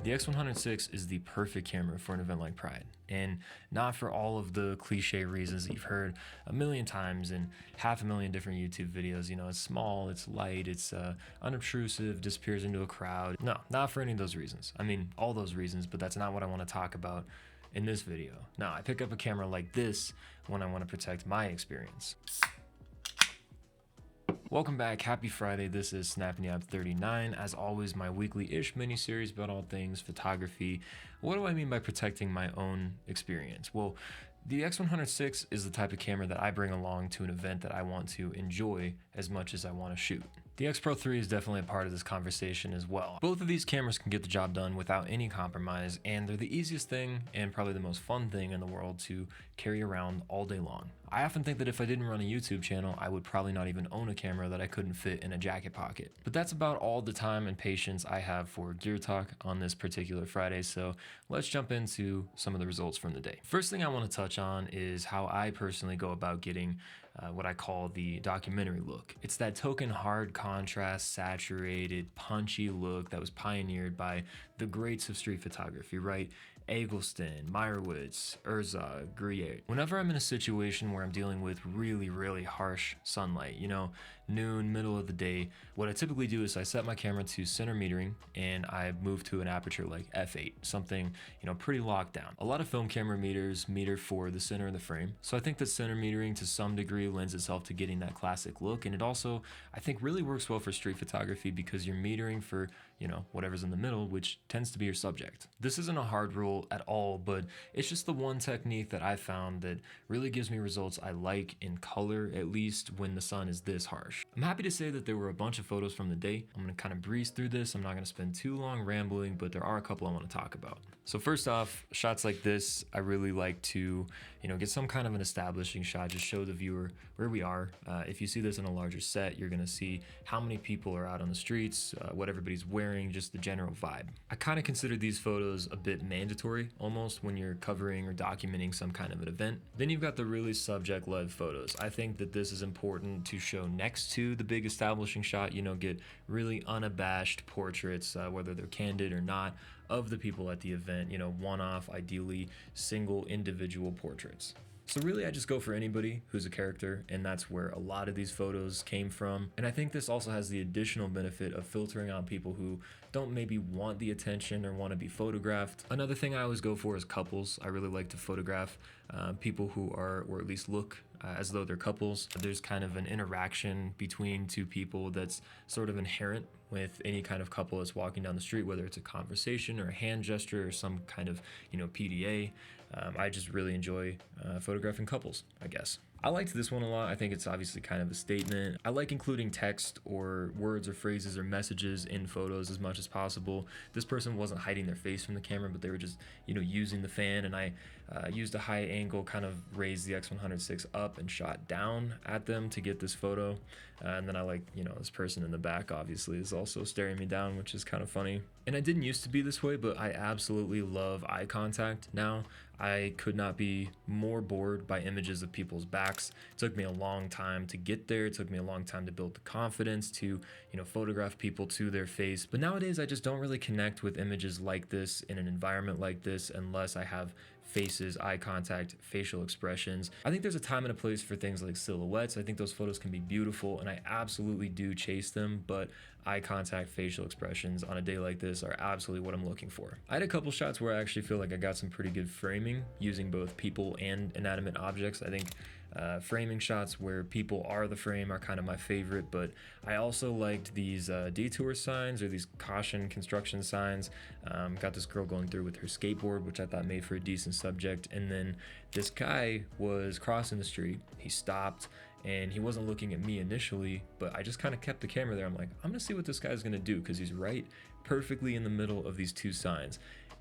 The X100VI is the perfect camera for an event like Pride, and not for all of the cliche reasons that you've heard a million times in 500,000 different YouTube videos. You know, it's small, it's light, it's unobtrusive, disappears into a crowd. No, not for any of those reasons. I mean, all those reasons, but that's not what I want to talk about in this video. Now, I pick up a camera like this when I want to protect my experience. Welcome back, happy Friday. This is Snapping 39. As always, my weekly-ish mini-series about all things photography. What do I mean by protecting my own experience? Well, the X100VI is the type of camera that I bring along to an event that I want to enjoy as much as I want to shoot. The X Pro 3 is definitely a part of this conversation as well. Both of these cameras can get the job done without any compromise, and they're the easiest thing and probably the most fun thing in the world to carry around all day long. I often think that if I didn't run a YouTube channel, I would probably not even own a camera that I couldn't fit in a jacket pocket. But that's about all the time and patience I have for gear talk on this particular Friday, so let's jump into some of the results from the day. First thing I want to touch on is how I personally go about getting what I call the documentary look. It's that token hard contrast, saturated, punchy look that was pioneered by the greats of street photography, right? Eggleston, Meyerowitz, Herzog, Gruyere. Whenever I'm in a situation where I'm dealing with really harsh sunlight, you know, noon, middle of the day, what I typically do is I set my camera to center metering and I move to an aperture like f8, something, you know, pretty locked down. A lot of film camera meters meter for the center of the frame, so I think that center metering to some degree lends itself to getting that classic look, and it also, I think, really works well for street photography because you're metering for, you know, whatever's in the middle, which tends to be your subject. This isn't a hard rule at all, but it's just the one technique that I found that really gives me results I like in color, at least when the sun is this harsh. I'm happy to say that there were a bunch of photos from the day. I'm gonna kind of breeze through this. I'm not gonna spend too long rambling, but there are a couple I want to talk about. So first off, shots like this, I really like to, you know, get some kind of an establishing shot, just show the viewer where we are. If you see this in a larger set, you're gonna see how many people are out on the streets, what everybody's wearing, just the general vibe. I kind of consider these photos a bit mandatory almost when you're covering or documenting some kind of an event. Then you've got the really subject-led photos. I think that this is important to show next to the big establishing shot, you know, get really unabashed portraits, whether they're candid or not, of the people at the event, you know, one-off, ideally single individual portraits. So really, I just go for anybody who's a character, and that's where a lot of these photos came from. And I think this also has the additional benefit of filtering out people who don't maybe want the attention or want to be photographed. Another thing I always go for is couples. I really like to photograph people who are, or at least look as though they're couples. There's kind of an interaction between two people that's sort of inherent with any kind of couple that's walking down the street, whether it's a conversation or a hand gesture or some kind of, you know, PDA. I just really enjoy photographing couples, I guess. I liked this one a lot. I think it's obviously kind of a statement. I like including text or words or phrases or messages in photos as much as possible. This person wasn't hiding their face from the camera, but they were just, you know, using the fan, and I used a high angle, kind of raised the X100VI up and shot down at them to get this photo. And then I like, you know, this person in the back obviously is also staring me down, which is kind of funny. And I didn't used to be this way, but I absolutely love eye contact now. I could not be more bored by images of people's backs. It took me a long time to get there. It took me a long time to build the confidence to, you know, photograph people to their face. But nowadays, I just don't really connect with images like this in an environment like this unless I have faces, eye contact, facial expressions. I think there's a time and a place for things like silhouettes. I think those photos can be beautiful, and I absolutely do chase them, but eye contact, facial expressions on a day like this are absolutely what I'm looking for. I had a couple shots where I actually feel like I got some pretty good framing using both people and inanimate objects. I think framing shots where people are the frame are kind of my favorite, but I also liked these detour signs or these caution construction signs. Got this girl going through with her skateboard, which I thought made for a decent subject, and then this guy was crossing the street. He stopped and he wasn't looking at me initially, but I just kind of kept the camera there. I'm like, I'm gonna see what this guy's gonna do, because he's right perfectly in the middle of these two signs,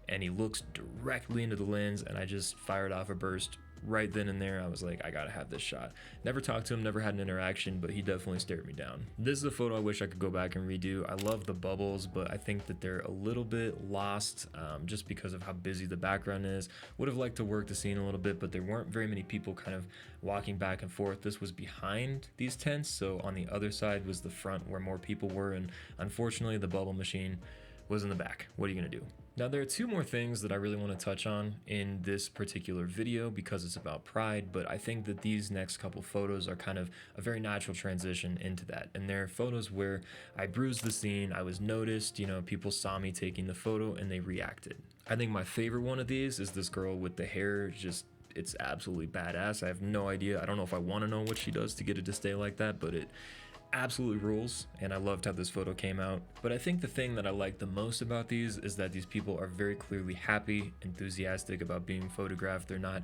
and he looks directly into the lens, and I just fired off a burst right then and there. I was like, I gotta have this shot. Never talked to him, never had an interaction, but he definitely stared me down. This is a photo I wish I could go back and redo. I love the bubbles, but I think that they're a little bit lost just because of how busy the background is. Would have liked to work the scene a little bit, but there weren't very many people kind of walking back and forth. This was behind these tents, so on the other side was the front where more people were, and unfortunately the bubble machine was in the back. What are you gonna do? Now, there are two more things that I really want to touch on in this particular video because it's about Pride, but I think that these next couple photos are kind of a very natural transition into that. And they're photos where I bruised the scene, I was noticed, people saw me taking the photo and they reacted. I think my favorite one of these is this girl with the hair, it's absolutely badass. I have no idea. I don't know if I want to know what she does to get it to stay like that, but it absolutely rules, and I loved how this photo came out. But I think the thing that I like the most about these is that these people are very clearly happy, enthusiastic about being photographed. They're not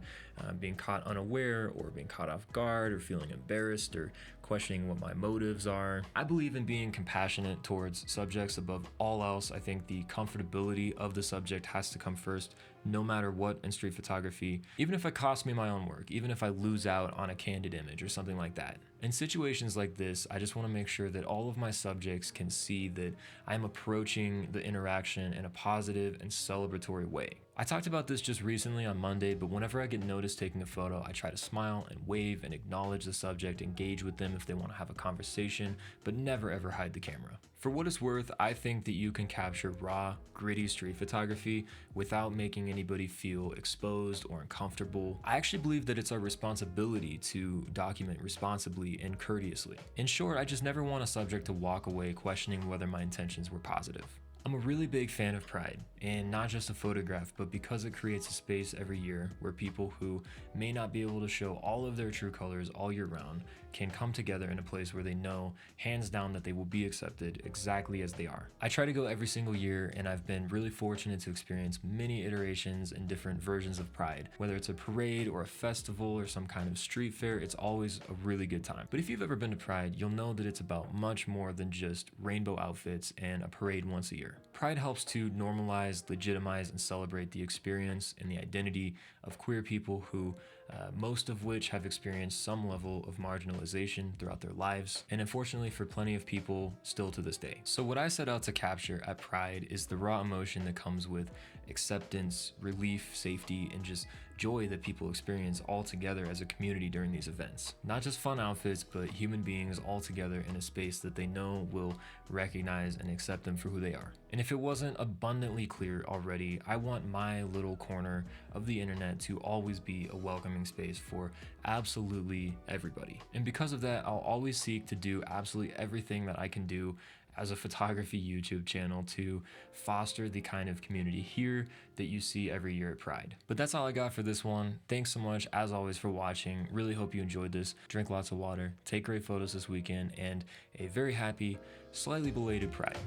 being caught unaware or being caught off guard or feeling embarrassed or questioning what my motives are. I believe in being compassionate towards subjects above all else. I think the comfortability of the subject has to come first, no matter what in street photography, even if it costs me my own work, even if I lose out on a candid image or something like that. In situations like this, I just want to make sure that all of my subjects can see that I'm approaching the interaction in a positive and celebratory way. I talked about this just recently on Monday, but whenever I get noticed taking a photo, I try to smile and wave and acknowledge the subject, engage with them if they want to have a conversation, but never ever hide the camera. For what it's worth, I think that you can capture raw, gritty street photography without making anybody feel exposed or uncomfortable. I actually believe that it's our responsibility to document responsibly and courteously. In short, I just never want a subject to walk away questioning whether my intentions were positive. I'm a really big fan of Pride, and not just a photograph, but because it creates a space every year where people who may not be able to show all of their true colors all year round can come together in a place where they know, hands down, that they will be accepted exactly as they are. I try to go every single year, and I've been really fortunate to experience many iterations and different versions of Pride. Whether it's a parade or a festival or some kind of street fair, it's always a really good time. But if you've ever been to Pride, you'll know that it's about much more than just rainbow outfits and a parade once a year. Pride helps to normalize, legitimize, and celebrate the experience and the identity of queer people who, most of which have experienced some level of marginalization throughout their lives, and unfortunately for plenty of people, still to this day. So what I set out to capture at Pride is the raw emotion that comes with acceptance, relief, safety, and just joy that people experience all together as a community during these events. Not just fun outfits, but human beings all together in a space that they know will recognize and accept them for who they are. And if it wasn't abundantly clear already, I want my little corner of the internet to always be a welcoming space for absolutely everybody. And because of that, I'll always seek to do absolutely everything that I can do as a photography YouTube channel to foster the kind of community here that you see every year at Pride. But that's all I got for this one. Thanks so much, as always, for watching. Really hope you enjoyed this. Drink lots of water, take great photos this weekend, and a very happy, slightly belated Pride.